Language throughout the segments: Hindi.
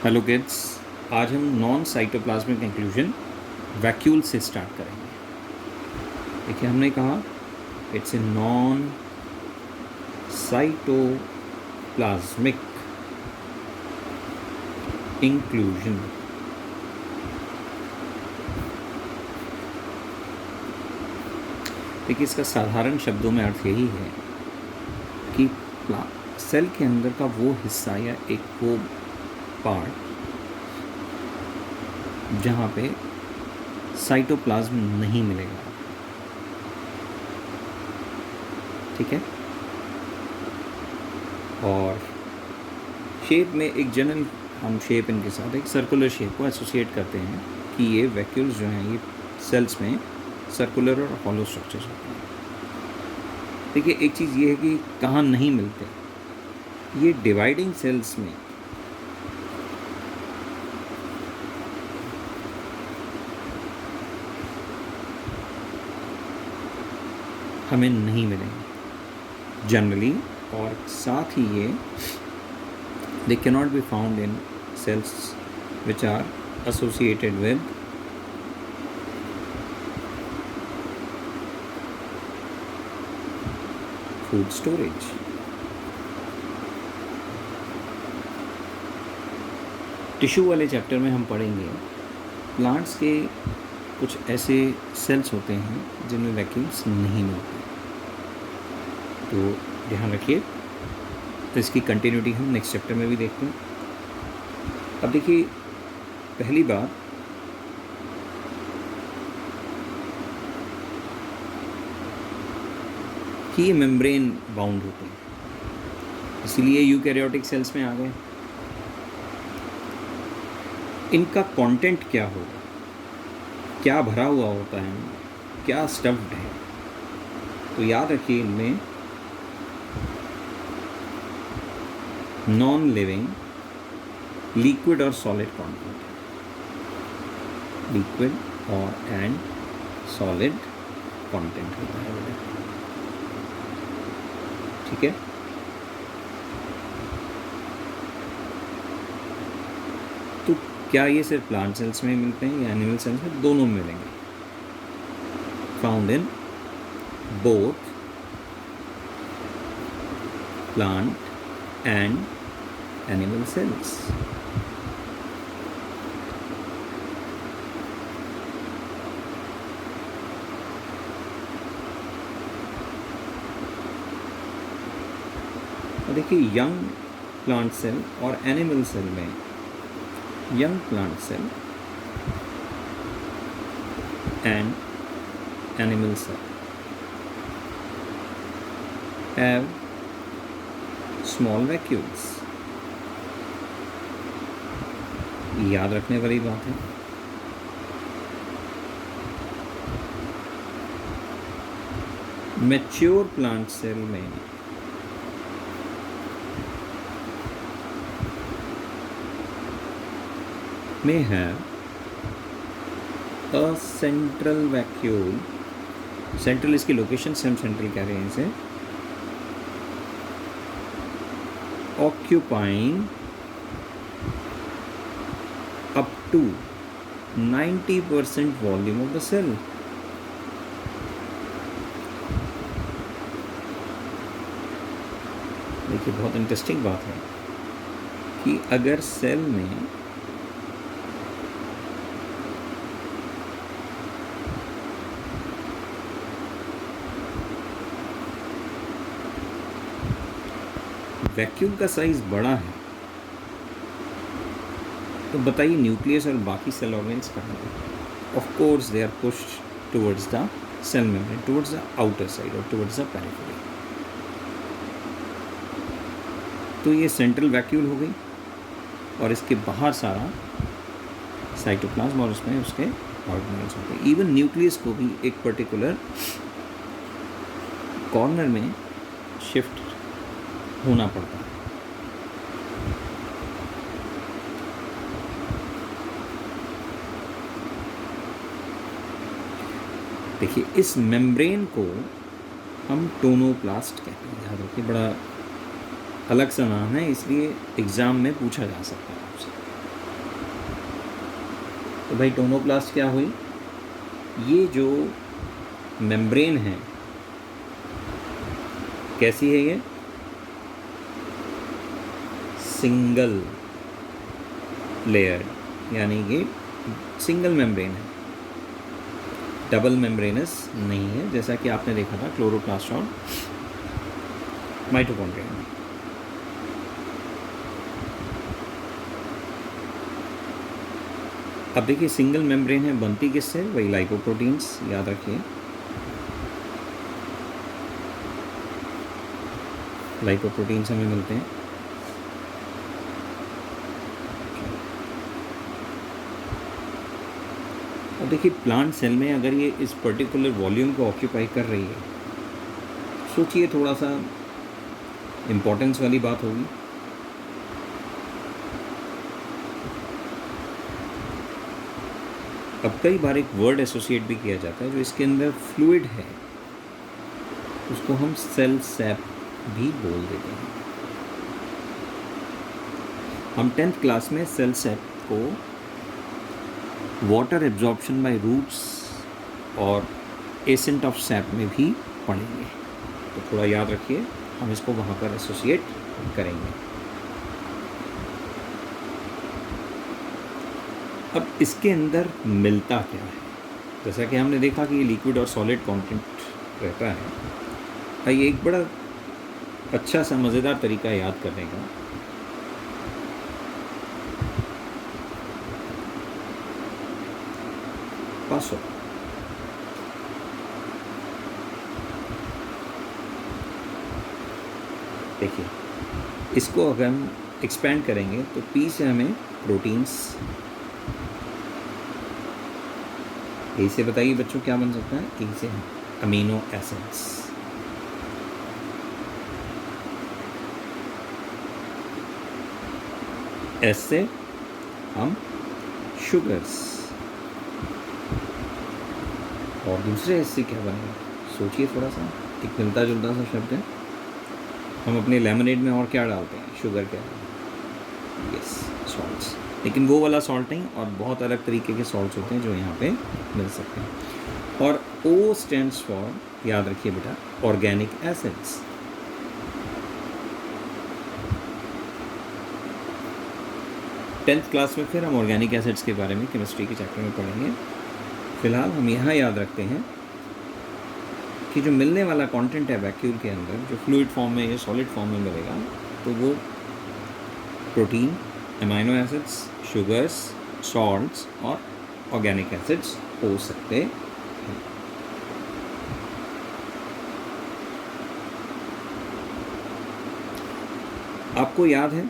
हेलो किड्स, आज हम नॉन साइटोप्लाज्मिक इंक्लूजन वैक्यूल से स्टार्ट करेंगे। देखिए, हमने कहा it's a non cytoplasmic inclusion. देखिए, इसका साधारण शब्दों में अर्थ यही है कि सेल के अंदर का वो हिस्सा या एक वो पार्ट जहाँ पे साइटोप्लाज्म नहीं मिलेगा। ठीक है। और शेप में एक जनरल हम शेप इनके साथ एक सर्कुलर शेप को एसोसिएट करते हैं कि ये वैक्यूल्स जो हैं ये सेल्स में सर्कुलर और हॉलो स्ट्रक्चर्स होते हैं। देखिए, एक चीज़ ये है कि कहाँ नहीं मिलते, ये डिवाइडिंग सेल्स में हमें नहीं मिलेंगे जनरली, और साथ ही ये they cannot be found in cells which are associated with food storage. Tissue वाले चैप्टर में हम पढ़ेंगे प्लांट्स के कुछ ऐसे सेल्स होते हैं जिनमें वैक्यूल्स नहीं मिलते, तो ध्यान रखिए। तो इसकी कंटिन्यूटी हम नेक्स्ट चैप्टर में भी देखते हैं। अब देखिए, पहली बात कि ये मेम्ब्रेन बाउंड होते हैं, इसीलिए यूकैरियोटिक सेल्स में आ गए। इनका कंटेंट क्या होगा, क्या भरा हुआ होता है, क्या स्टफ्ड है, तो याद रखिए इनमें नॉन लिविंग लिक्विड और सॉलिड कंटेंट, लिक्विड और एंड सॉलिड कंटेंट होता है बेटा। ठीक है। तो क्या ये सिर्फ प्लांट सेल्स में मिलते हैं या एनिमल सेल्स में? दोनों में मिलेंगे। Found in both plant and animal cells. देखिए, यंग प्लांट सेल और एनिमल सेल में young plant cell and animal cell have small vacuoles. याद रखने वाली बात है। मैच्योर प्लांट सेल में have a central vacuole. Central इसकी लोकेशन से हम सेंट्रल कह रहे हैं इसे, occupying up to 90% volume of the cell. देखिए, बहुत इंटरेस्टिंग बात है कि अगर सेल में वैक्यूम का साइज बड़ा है तो बताइए न्यूक्लियस और बाकी सेल ऑर्गेन्स कहाँ हैं? Of course they are pushed towards the cell membrane, towards the outer side और टुवर्ड्स द पेरिफेरी। तो ये सेंट्रल वैक्यूल हो गई और इसके बाहर सारा साइटोप्लाज्म और उसमें उसके ऑर्गेनेल्स होते हैं। इवन न्यूक्लियस को भी एक पर्टिकुलर कॉर्नर में शिफ्ट होना पड़ता है। देखिए, इस मेम्ब्रेन को हम टोनोप्लास्ट कहते हैं। याद रखिए, बड़ा अलग सा नाम है, इसलिए एग्ज़ाम में पूछा जा सकता है आपसे। तो भाई टोनोप्लास्ट क्या हुई, ये जो मेम्ब्रेन है कैसी है, ये सिंगल लेयर, यानी कि सिंगल मेम्ब्रेन है, डबल मेम्ब्रेनस नहीं है, जैसा कि आपने देखा था क्लोरोप्लास्ट और माइटोकॉन्ड्रिया में। अब देखिए सिंगल मेम्ब्रेन है, बनती किससे, वही लाइपोप्रोटीन्स, याद रखिए लाइपोप्रोटीन्स हमें मिलते हैं। अब देखिए प्लांट सेल में अगर ये इस पर्टिकुलर वॉल्यूम को ऑक्यूपाई कर रही है, सोचिए थोड़ा सा इम्पोर्टेंस वाली बात होगी। अब कई बार एक वर्ड एसोसिएट भी किया जाता है, जो इसके अंदर फ्लूइड है उसको हम सेल सैप भी बोल देते हैं। हम 10th क्लास में सेल सैप को वाटर एब्जॉर्प्शन बाय रूट्स और एसेंट ऑफ सैप में भी पढ़ेंगे, तो थोड़ा याद रखिए, हम इसको वहाँ पर एसोसिएट करेंगे। अब इसके अंदर मिलता क्या है, जैसा कि हमने देखा कि ये लिक्विड और सॉलिड कंटेंट रहता है। ये एक बड़ा अच्छा सा मज़ेदार तरीका है याद करने का। पासो देखिए, इसको अगर हम एक्सपेंड करेंगे तो पी से हमें प्रोटीन्स, ए से बताइए बच्चों क्या बन सकता है, ए से अमीनो एसिड्स, एस से हम शुगर्स, और दूसरे एस से क्या बनेगा, सोचिए थोड़ा सा, एक मिलता जुलता सा शब्द है। हम अपने लेमनेड में और क्या डालते हैं, शुगर क्या, यस सॉल्ट्स, लेकिन वो वाला सॉल्ट नहीं, और बहुत अलग तरीके के सॉल्ट्स होते हैं जो यहाँ पे मिल सकते हैं। और O स्टैंड्स फॉर, याद रखिए बेटा, ऑर्गेनिक एसिड्स। टेंथ क्लास में फिर हम ऑर्गेनिक एसिड्स के बारे में केमिस्ट्री के चैप्टर में पढ़ेंगे। फिलहाल हम यहाँ याद रखते हैं कि जो मिलने वाला कंटेंट है वैक्यूल के अंदर, जो फ्लूइड फॉर्म में या सॉलिड फॉर्म में मिलेगा, तो वो protein, amino acids, sugars, salts और ऑर्गेनिक एसिड्स हो सकते हैं। आपको याद है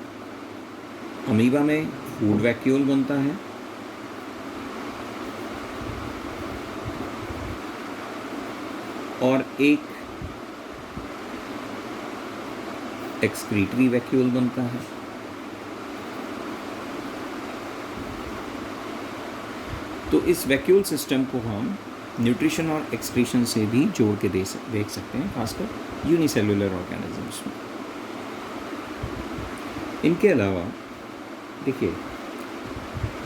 अमीबा में फूड वैक्यूल बनता है, और एक एक्सक्रीटरी वैक्यूल बनता है। तो इस वैक्यूल सिस्टम को हम न्यूट्रिशन और एक्सक्रीशन से भी जोड़ के देख सकते हैं, खासकर यूनिसेलुलर ऑर्गेनिजम्स में। इनके अलावा देखिए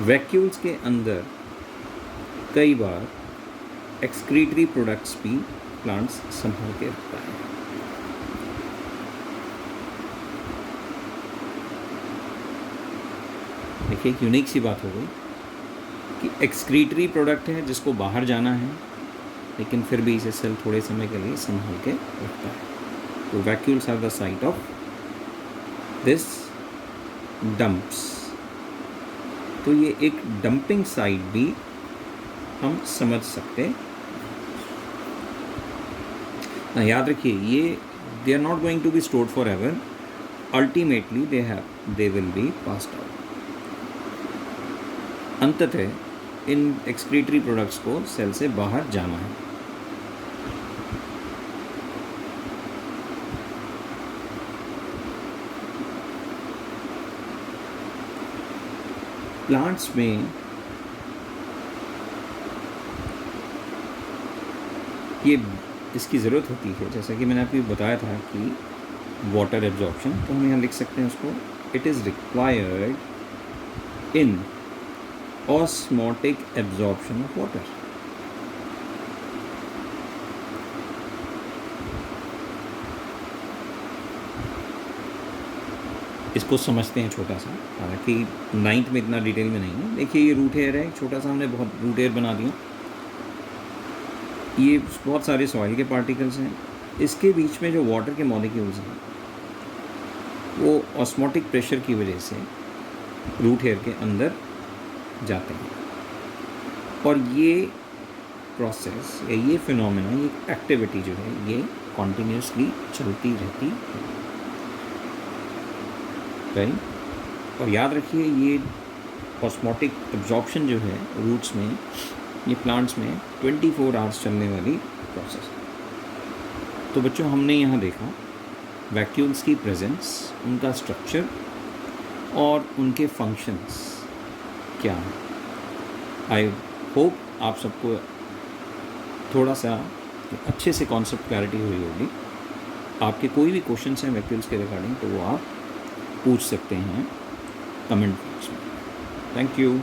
वैक्यूल्स के अंदर कई बार एक्सक्रीटरी प्रोडक्ट्स भी प्लांट्स संभाल के रखता है। देखिए एक यूनिक सी बात हो गई कि एक्सक्रीटरी प्रोडक्ट है जिसको बाहर जाना है, लेकिन फिर भी इसे सेल थोड़े समय के लिए संभाल के रखता है। तो vacuoles are the site of this dumps. तो ये एक डंपिंग साइट भी हम समझ सकते हैं। याद रखिए ये they are not going to be stored forever, ultimately they will be passed out. अंततः इन एक्सक्रीटरी प्रोडक्ट्स को सेल से बाहर जाना है। प्लांट्स में ये इसकी ज़रूरत होती है, जैसा कि मैंने आपको बताया था कि वाटर एब्जॉर्प्शन, तो हम यहाँ लिख सकते हैं उसको, it is required in osmotic absorption of water. इसको समझते हैं छोटा सा, हालांकि 9th में इतना डिटेल में नहीं है। देखिए ये रूट हेयर है, छोटा सा हमने बहुत रूट हेयर बना दिया। ये बहुत सारे सॉइल के पार्टिकल्स हैं, इसके बीच में जो वाटर के मॉलिक्यूल्स हैं वो ऑस्मोटिक प्रेशर की वजह से रूट हेयर के अंदर जाते हैं, और ये प्रोसेस या ये फिनोमेना, ये एक्टिविटी जो है ये कॉन्टीन्यूसली चलती रहती है, राइट। और याद रखिए ये ऑस्मोटिक एब्जॉर्प्शन जो है रूट्स में, ये प्लांट्स में 24 आवर्स चलने वाली प्रोसेस है। तो बच्चों हमने यहाँ देखा वैक्यूल्स की प्रेजेंस, उनका स्ट्रक्चर और उनके फंक्शंस क्या हैं। आई होप आप सबको थोड़ा सा अच्छे से कॉन्सेप्ट क्लैरिटी हुई होगी। आपके कोई भी क्वेश्चंस हैं वैक्यूल्स के रिगार्डिंग तो वो आप पूछ सकते हैं कमेंट बॉक्स में। Thank you.